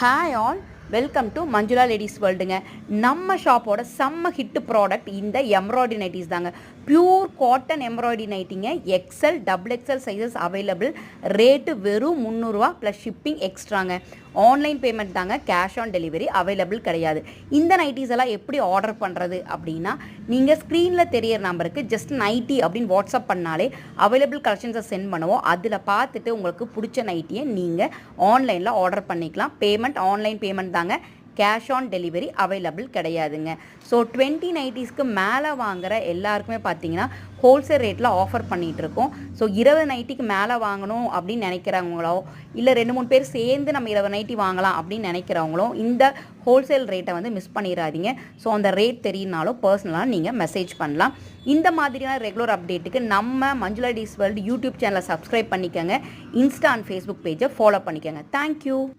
Hi all, welcome to Manjula ladies வேர்ல்டுங்க. நம்ம ஷாப்போட செம்ம ஹிட் ப்ராடக்ட் இந்த எம்ப்ராய்டரி நைட்டிஸ் தாங்க. பியூர் காட்டன் எம்ப்ராய்டரி நைட்டிங்க. XL double XL sizes available. Rate வெறும் 300 ப்ளஸ் ஷிப்பிங் எக்ஸ்ட்ராங்க. ஆன்லைன் பேமெண்ட் தாங்க, கேஷ் ஆன் டெலிவரி அவைலபிள் கிடையாது. இந்த நைட்டிஸ் எல்லாம் எப்படி ஆர்டர் பண்ணுறது அப்படின்னா, நீங்கள் ஸ்க்ரீனில் தெரியிற நம்பருக்கு ஜஸ்ட் நைட்டி அப்படின்னு வாட்ஸ்அப் பண்ணாலே அவைலபிள் கலெக்ஷன்ஸை சென்ட் பண்ணுவோம். அதில் பார்த்துட்டு உங்களுக்கு பிடிச்ச நைட்டியை நீங்கள் ஆன்லைனில் ஆர்டர் பண்ணிக்கலாம். பேமெண்ட் ஆன்லைன் பேமெண்ட் தாங்க, கேஷ் ஆன் டெலிவரி அவைலபிள் கிடையாதுங்க. ஸோ 20 நைட்டிஸ்க்கு மேலே வாங்குகிற எல்லாருக்குமே பார்த்தீங்கன்னா ஹோல்சேல் ரேட்டில் ஆஃபர் பண்ணிகிட்ருக்கோம். ஸோ 20 நைட்டிக்கு மேலே வாங்கணும் அப்படின்னு நினைக்கிறவங்களோ, இல்லை 2-3 பேர் சேர்ந்து நம்ம 20 நைட்டி வாங்கலாம் அப்படின்னு நினைக்கிறவங்களும் இந்த ஹோல்சேல் ரேட்டை வந்து மிஸ் பண்ணிடாதீங்க. ஸோ அந்த ரேட் தெரியினாலும் பர்சனலாக நீங்கள் மெசேஜ் பண்ணலாம். இந்த மாதிரியான ரெகுலர் அப்டேட்டுக்கு நம்ம மஞ்சுளா லேடிஸ் வேர்ல்டு யூடியூப் சேனலை சப்ஸ்கிரைப் பண்ணிக்கோங்க. இன்ஸ்டா அண்ட் ஃபேஸ்புக் பேஜை ஃபாலோ பண்ணிக்கோங்க. தேங்க்யூ.